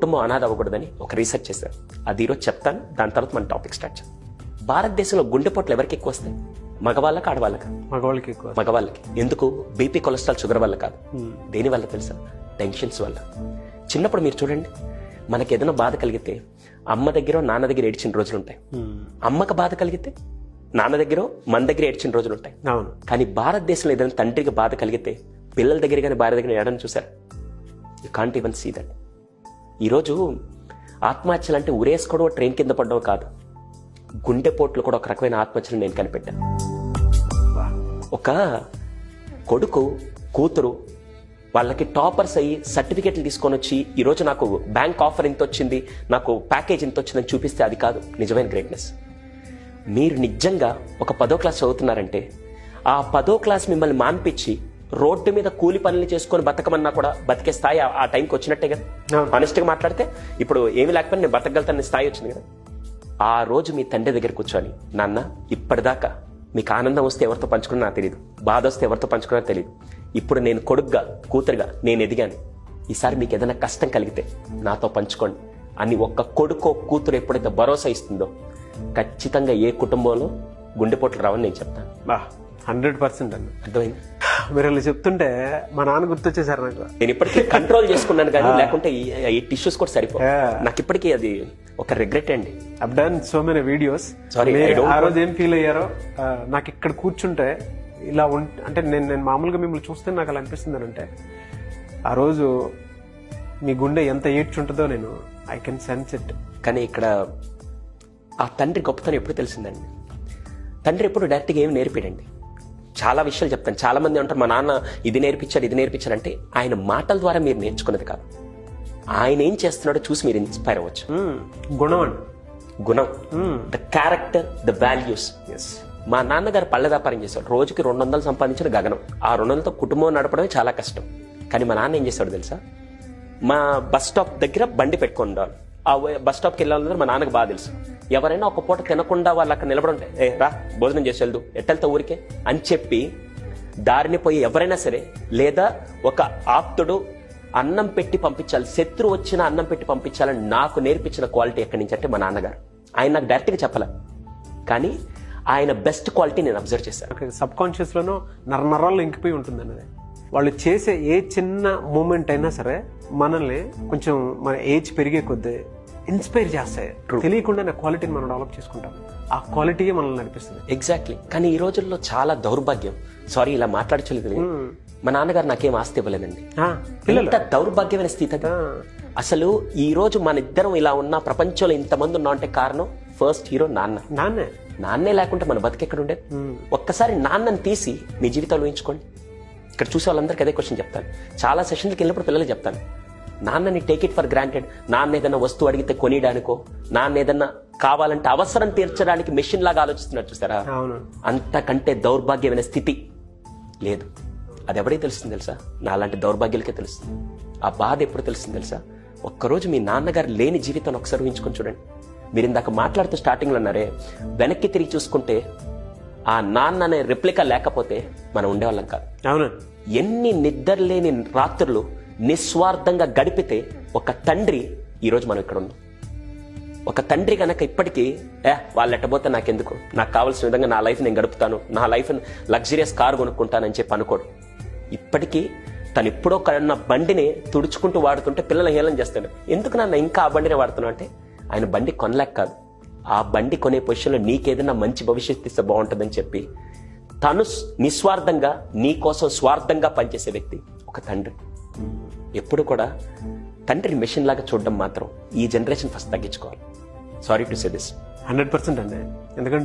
కుటుంబం అనాథ అవ్వకూడదని ఒక రీసెర్చ్ చేశారు. అది ఈరోజు చెప్తాను, దాని తర్వాత మన టాపిక్ స్టార్ట్ చేద్దాం. భారతదేశంలో గుండెపోట్లు ఎవరికి ఎక్కువ వస్తాయి? మగవాళ్ళకి, ఆడవాళ్ళకి? మగవాళ్ళకి ఎక్కువ. మగవాళ్ళకి. ఎందుకు? బీపీ, కొలెస్ట్రాల్, షుగర్ వల్ల కాదు. దేని వల్ల తెలుసా? టెన్షన్స్ వల్ల. చిన్నప్పుడు మీరు చూడండి, మనకి ఏదైనా బాధ కలిగితే అమ్మ దగ్గర నాన్న దగ్గర ఏడ్చిన రోజులు ఉంటాయి. అమ్మకి బాధ కలిగితే నాన్న దగ్గర మన దగ్గర ఏడ్చిన రోజులు ఉంటాయి. అవును. కానీ భారతదేశంలో ఏదైనా తండ్రికి బాధ కలిగితే పిల్లల దగ్గర కానీ భార్య దగ్గర ఏడని చూసారు? You can't even see that. ఈరోజు ఆత్మహత్యలు అంటే ఉరేసుకోవడం, ట్రైన్ కింద పడడం కాదు, గుండెపోట్లు కూడా ఒక రకమైన ఆత్మహత్యలు నేను కనిపెట్టాను. ఒక కొడుకు కూతురు వాళ్ళకి టాపర్స్ అయ్యి సర్టిఫికెట్లు తీసుకొని వచ్చి ఈరోజు నాకు బ్యాంక్ ఆఫర్ ఇంత వచ్చింది, నాకు ప్యాకేజ్ ఇంత వచ్చిందని చూపిస్తే అది కాదు నిజమైన గ్రేట్నెస్. మీరు నిజంగా ఒక 10వ క్లాస్ చదువుతున్నారంటే ఆ 10వ క్లాస్ మిమ్మల్ని మాన్పించి రోడ్డు మీద కూలి పనులు చేసుకొని బతకమన్నా కూడా బతికే స్థాయి ఆ టైంకి వచ్చినట్టే కదా. ఆనెస్ట్గా మాట్లాడితే ఇప్పుడు ఏమి లేకపోయినా నేను బతకగలుగుతాను స్థాయి వచ్చింది కదా. ఆ రోజు మీ తండ్రి దగ్గర కూర్చొని, నాన్న ఇప్పటిదాకా మీకు ఆనందం వస్తే ఎవరితో పంచుకున్నా నాకు తెలియదు, బాధ వస్తే ఎవరితో పంచుకున్నా తెలియదు, ఇప్పుడు నేను కొడుకుగా కూతురుగా నేను ఎదిగాను, ఈసారి మీకు ఏదైనా కష్టం కలిగితే నాతో పంచుకోండి అని ఒక్క కొడుకో కూతురు ఎప్పుడైతే భరోసా ఇస్తుందో ఖచ్చితంగా ఏ కుటుంబంలో గుండెపోట్లు రావని నేను చెప్తాను. 100% అండి. అర్థమైంది? మీరు ఇలా చెప్తుంటే మా నాన్న గుర్తొచ్చేసారు నాకు. నేను ఇప్పటికీ కంట్రోల్ చేసుకున్నాను కానీ లేకుంటే ఈ టిష్యూస్ కూడా సరిపో. నాకు ఇప్పటికీ అది ఒక రిగ్రెట్ అండి. I've done so many videos. Sorry, ఆ రోజు ఏం ఫీల్ అయ్యారో నాకు ఇక్కడ కూర్చుంటే ఇలా అంటే నేను మామూలుగా మిమ్మల్ని చూస్తే నాకు అలా అనిపిస్తుంది అంటే ఆ రోజు మీ గుండె ఎంత ఏడ్చుంటుందో నేను ఐ కెన్ సెన్స్ ఇట్. కానీ ఇక్కడ ఆ తండ్రి గొప్పతనం ఎప్పుడు తెలిసిందండి. తండ్రి ఎప్పుడు డైరెక్ట్గా ఏమి నేర్పాడండి. చాలా విషయాలు చెప్తాను. చాలా మంది అంటారు మా నాన్న ఇది నేర్పించాడు అంటే ఆయన మాటల ద్వారా మీరు నేర్చుకున్నది కాదు, ఆయన ఏం చేస్తున్నాడో చూసి మీరు ఇన్స్పైర్ అవ్వచ్చు. గుణం, ద క్యారెక్టర్, ద వాల్యూస్. మా నాన్నగారు పళ్ళ వ్యాపారం చేశాడు. రోజుకి 200 సంపాదించిన గగనం. ఆ 200తో కుటుంబం నడపడమే చాలా కష్టం. కానీ మా నాన్న ఏం చేశాడు తెలుసా? మా బస్ స్టాప్ దగ్గర బండి పెట్టుకున్నాడు. ఆ బస్ స్టాప్కి వెళ్ళాలన్నారు మా నాన్నకు బాగా తెలుసు. ఎవరైనా ఒక పూట తినకుండా వాళ్ళు అక్కడ నిలబడి ఏ రా భోజనం చేసి వెళ్దు, ఎట్టెళ్తా ఊరికే అని చెప్పి దారిని పోయి ఎవరైనా సరే, లేదా ఒక ఆప్తుడు అన్నం పెట్టి పంపించాలి, శత్రువు వచ్చిన అన్నం పెట్టి పంపించాలని నాకు నేర్పించిన క్వాలిటీ ఎక్కడి నుంచి అంటే మా నాన్నగారు. ఆయన నాకు డైరెక్ట్గా చెప్పలే, కానీ ఆయన బెస్ట్ క్వాలిటీ నేను అబ్జర్వ్ చేశాను. సబ్ కాన్షియస్ లోనూ నరనరాల్లో ఇంకిపోయి ఉంటుంది అన్నది. వాళ్ళు చేసే ఏ చిన్న మూమెంట్ అయినా సరే మనల్ని కొంచెం మన ఏజ్ పెరిగే కొద్దీ ఇన్స్పైర్ చేస్తాయి. తెలియకుండా క్వాలిటీని మనం డెవలప్ చేసుకుంటాం. ఆ క్వాలిటీయే మనల్ని నడిపిస్తుంది. ఎగ్జాక్ట్లీ. కానీ ఈ రోజుల్లో చాలా దౌర్భాగ్యం. సారీ ఇలా మాట్లాడలేదు, మా నాన్నగారు నాకేం ఆస్తి ఇవ్వలేదండి. ఎంత దౌర్భాగ్యమైన స్థితి అది. అసలు ఈ రోజు మన ఇద్దరం ఇలా ఉన్న ప్రపంచంలో ఇంతమంది ఉన్నాం అంటే కారణం ఫస్ట్ హీరో నాన్నే లేకుంటే మన బతికెక్కడ ఉండేది? ఒక్కసారి నాన్నని తీసి మీ జీవితాలు ఊహించుకోండి. ఇక్కడ చూసే వాళ్ళందరికీ అదే క్వశ్చన్ చెప్తాను. చాలా సెషన్లకు వెళ్ళినప్పుడు పిల్లలకి చెప్తాను, నాన్నని టేక్ ఇట్ ఫర్ గ్రాంటెడ్. నాన్న ఏదన్నా వస్తువు అడిగితే కొనియడానికో, నాన్న ఏదన్నా కావాలంటే అవసరం తీర్చడానికి మెషిన్ లాగా ఆలోచిస్తున్నారు చూసారా? అంతకంటే దౌర్భాగ్యమైన స్థితి లేదు. అది ఎవరికి తెలుస్తుంది తెలుసా? నాలాంటి దౌర్భాగ్యాలకే తెలుస్తుంది. ఆ బాధ ఎప్పుడు తెలుస్తుంది తెలుసా? ఒక్కరోజు మీ నాన్నగారు లేని జీవితాన్ని ఒకసారి ఊహించుకొని చూడండి. మీరు ఇందాక మాట్లాడుతూ స్టార్టింగ్ లో అన్నారే, వెనక్కి తిరిగి చూసుకుంటే ఆ నాన్న అనే రెప్లికా లేకపోతే మనం ఉండేవాళ్ళం కాదు. అవును. ఎన్ని నిద్రలేని రాత్రులు నిస్వార్థంగా గడిపితే ఒక తండ్రి ఈరోజు మనం ఇక్కడ ఉన్నాం. ఒక తండ్రి కనుక ఇప్పటికీ వాళ్ళు ఎట్టబోతే నాకెందుకు, నాకు కావాల్సిన విధంగా నా లైఫ్ నేను గడుపుతాను, నా లైఫ్ లగ్జరియస్ కారు కొనుక్కుంటానని చెప్పి అనుకోడు. ఇప్పటికీ తను ఎప్పుడో కన్నా బండిని తుడుచుకుంటూ వాడుతుంటే పిల్లలు హేళన చేస్తాడు. ఎందుకు నాన్న ఇంకా ఆ బండినే వాడుతున్నావు అంటే, ఆయన బండి కొనలేక కాదు, ఆ బండి కొనే పొజిషన్లో నీకేదైనా మంచి భవిష్యత్తు ఇస్తే బాగుంటుందని చెప్పి తను నిస్వార్థంగా నీ కోసం స్వార్థంగా పనిచేసే వ్యక్తి ఒక తండ్రి. ఎప్పుడు కూడా తండ్రిని మెషిన్ లాగా చూడడం మాత్రం ఈ జనరేషన్ ఫస్ట్ తగ్గించుకోవాలి. Sorry to say this. 100% అండి. ఎందుకంటే